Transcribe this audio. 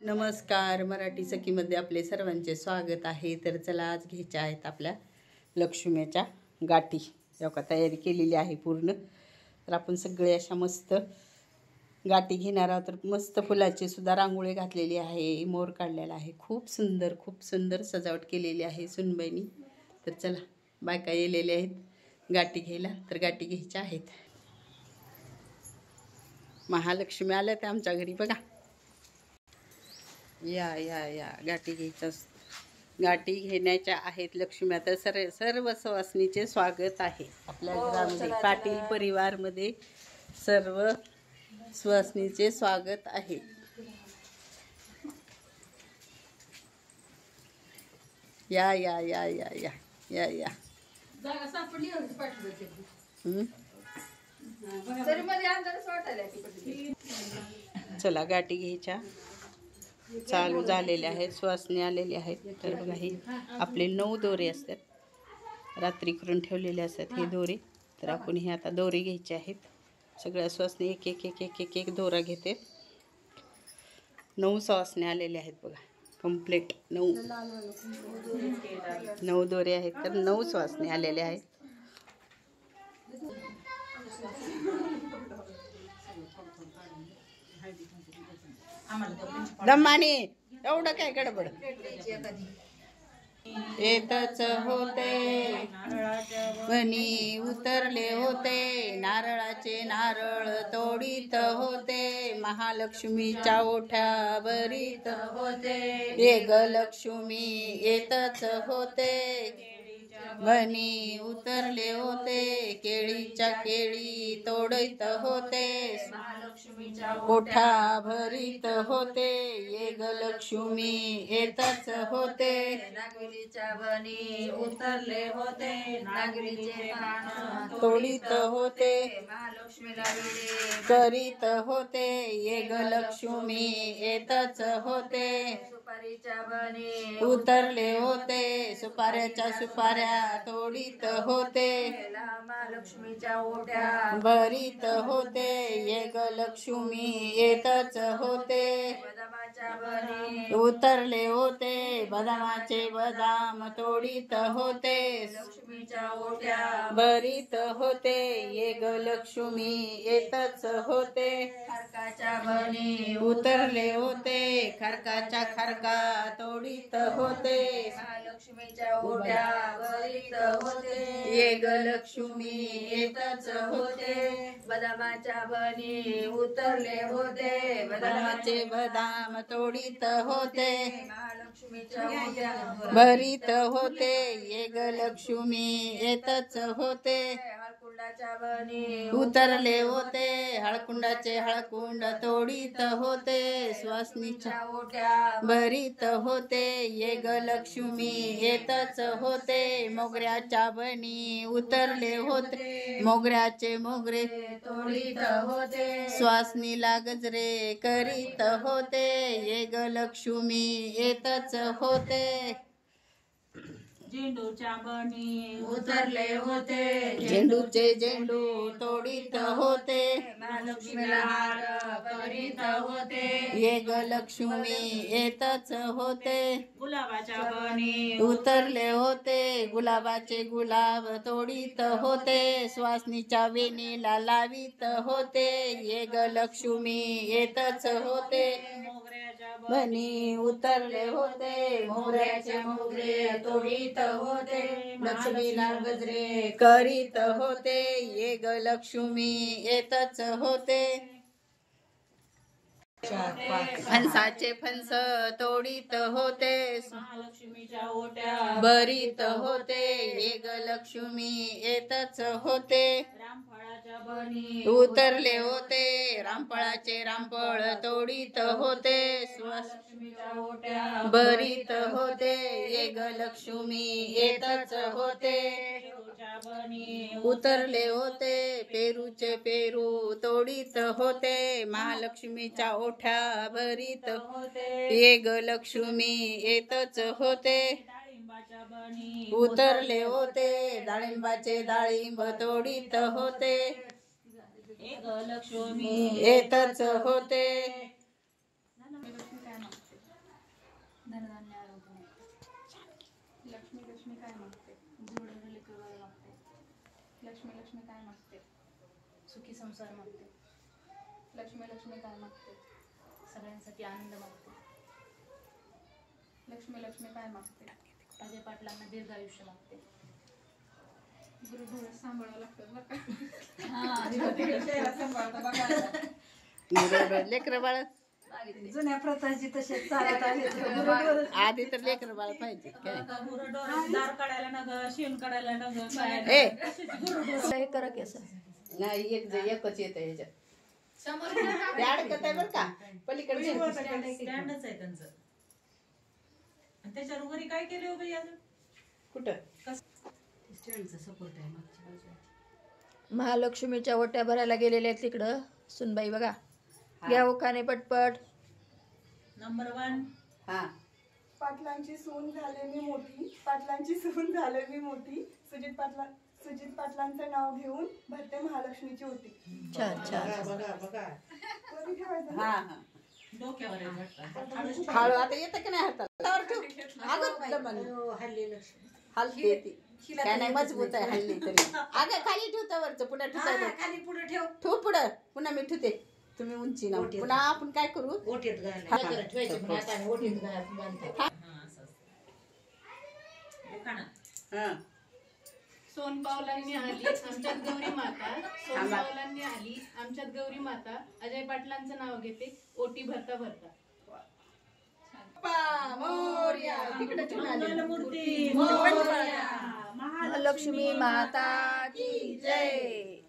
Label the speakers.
Speaker 1: नमस्कार. मराठी सखीमध्ये आपले सर्वांचे स्वागत आहे. तर चला, आज घ्यायच्या आहेत आपल्या लक्ष्मीच्या गाठी. का तयारी केलेली आहे पूर्ण. तर आपण सगळे अशा मस्त गाठी घेणार आहोत. तर मस्त फुलाची सुद्धा रांगोळी घातलेली आहे, मोर काढलेला आहे. खूप सुंदर सजावट केलेली आहे सुनबाईनी. तर चला, बायका येलेल्या आहेत गाठी घ्यायला. तर गाठी घ्यायच्या आहेत. महालक्ष्मी आल्या त्या आमच्या घरी बघा. या गाठी घ्यायच्या, गाठी घेण्याच्या आहेत लक्ष्मी. आता सर्व सवासनीचे स्वागत आहे आपल्या घरामध्ये. पाटील परिवारमध्ये सर्व सवासनीचे स्वागत आहे. या या या या या या या चला, गाठी घ्यायच्या चालू झालेले आहेत. सुवासनी आलेले आहेत. तर बघा, हे आपले 9 दोरे असतात, रात्री करून ठेवलेले असतात हे दोरे. तर आपण हे आता दोरे घ्यायचे आहेत. सगळ्या सुवासनी एक एक एक एक एक एक दोरा घेते. 9 सुवासनी आलेले आहेत बघा, कंप्लीट 9 दोरे आहेत. तर 9 सुवासनी आलेले आहेत. दमाने एवढं काय गडबड. येतच होते वनी उतरले होते, नारळाचे नारळ तोडीत होते, महालक्ष्मीच्या ओठ्या भरीत होते. ये ग लक्ष्मी येतच होते, वनी उतरले होते, केळीच्या केळी तोडीत होते, ओठा भरीत होते. ये ग लक्ष्मी येतच होते, नागरीच्या वनी उतरले होते, नागरीचे पान तोडीत होते, महालक्ष्मीला विडे करीत होते. ये ग लक्ष्मी येतच होते, सुपारीच्या वनी उतरले होते, सुपाऱ्याच्या सुपाऱ्या तोडीत होते, महालक्ष्मीच्या ओढ्या भरीत होते. ये ग लक्ष्मी येतच होते, बदामाच्या वनी उतरले होते, बदामाचे बदाम तोडीत होते, लक्ष्मीच्या ओढ्या भरीत होते. ये ग लक्ष्मी येतच होते, खरकाच्या वनी उतरले होते, खरकाच्या खरका तोडीत होते, महालक्ष्मीच्या ओढ्या भरीत होते. ये ग लक्ष्मी येतच होते, बदामाच्या वनी उतरले होते, बदामाचे बदाम तोडीत होते, महालक्ष्मीच्या ओढ्या भरीत होते. ये ग लक्ष्मी येतच होते, हळकुंडाच्या वनी उतरले होते, हळकुंडाचे हळकुंड तोडीत होते, सुवासनीच्या ओढ्या भरीत होते. ये ग लक्ष्मी येतच होते, मोगऱ्याच्या वनी उतरले होते, मोगऱ्याचे मोगरे तोडीत होते, सुवासनीला गजरे करीत होते. ये ग लक्ष्मी येतच होते, झेंडूच्या वनी उतरले होते, झेंडूचे झेंडू तोडीत होते, महालक्ष्मीला हार करीत होते. ये ग लक्ष्मी येतच होते, गुलाबाच्या वनी उतरले होते, गुलाबाचे गुलाब तोडीत होते, सुवासनीच्या वेणीला लावीत होते. ये ग लक्ष्मी येतच होते, वनी उतरले होते, मोगऱ्याचे मोगरे तोडीत होते, लक्ष्मीला गजरे करीत होते. ये ग लक्ष्मी येतच होते, फणसाचे फणस तोडीत होते, महालक्ष्मीच्या ओट्या भरीत होते. ये ग लक्ष्मी येतच होते, रामफळाच्या वनी उतरले होते, रामफळाचे रामफळ तोडीत होते, लक्ष्मीच्या ओट्या भरीत होते. ये ग लक्ष्मी येतच होते, उतरले होते, पेरूचे पेरू तोडीत होते, महालक्ष्मीच्या ओठ्या भरीत होते. ये ग लक्ष्मी येतच होते, उतरले होते, डाळिंबाचे डाळिंब तोडीत होते. ये ग लक्ष्मी येतच होते,
Speaker 2: धनधान्य आरोग्य मागते. लक्ष्मी लक्ष्मी काय मागते? जोडलेलं लेकरं बाळ मागते. लक्ष्मी लक्ष्मी काय मागते? सुखी संसार मागते. लक्ष्मी लक्ष्मी काय मागते? सगळ्यांसाठी आनंद मागते. लक्ष्मी लक्ष्मी काय मागते? अजय पाटलांना दीर्घ आयुष्य मागते. गुरु थोडं सांभाळावं लागतं बरं का.
Speaker 1: लेकर बाळ
Speaker 3: जुन्या प्रथाची तसेच चालत आहे.
Speaker 1: आधी तर लेकर बाळ पाहिजे काय
Speaker 4: दार काढायला नग शेण काढायला नग
Speaker 1: ए
Speaker 3: हे करा की असं.
Speaker 1: नाही एकच येत ह्याच्यात ते अडकत आहे बरं का पलीकडे
Speaker 4: स्टँडच आहे त्यांचं. आणि त्याच्यावर वरी काय केले हो बाई अजून?
Speaker 1: कुठं
Speaker 4: स्टँडचा सपोर्ट आहे मागच्या बाजूला.
Speaker 3: महालक्ष्मीच्या ओट्या भरायला गेलेल्या आहेत तिकडं सुनबाई बघा. घ्या उखाणे पटपट.
Speaker 4: नंबर 1
Speaker 1: हा
Speaker 5: पाटलांची सून झाले मी मोठी, पाटलांची सून झाले मी मोठी, सुजित पाटलांचं नाव घेऊन भरते महालक्ष्मीची ओटी.
Speaker 3: छान छान.
Speaker 5: कधी ठेवायचं
Speaker 1: हा हा
Speaker 4: डोक्यावर आहे वाटतं.
Speaker 1: हळू आता येतं की नाही हातावर ठेव. अगं दमन हलते ती काय नाही मजबूत आहे हल्ली तरी. अगं खाली ठेवता वरचं पुन्हा ठेवता
Speaker 4: खाली पुढे ठेव.
Speaker 1: ठेव पुढं पुन्हा मी ठेवते तुम्ही उंची ना पुन्हा आपण काय करू
Speaker 4: ओटीत
Speaker 1: हा.
Speaker 4: ठेवायचे पण आता ओटीत बांधतात. हा असं असतं.
Speaker 1: हा.
Speaker 2: सोनपावलांनी आली आमच्यात गौरी माता. सोनपावलांनी आली आमच्यात गौरी माता. अजय पाटलांचं नाव घेते ओटी भरता भरता.
Speaker 1: बाप्पा मोरया तिकडे ठेवून आली.
Speaker 4: मंगलमूर्ती
Speaker 1: मोरया.
Speaker 3: महालक्ष्मी माता की जय.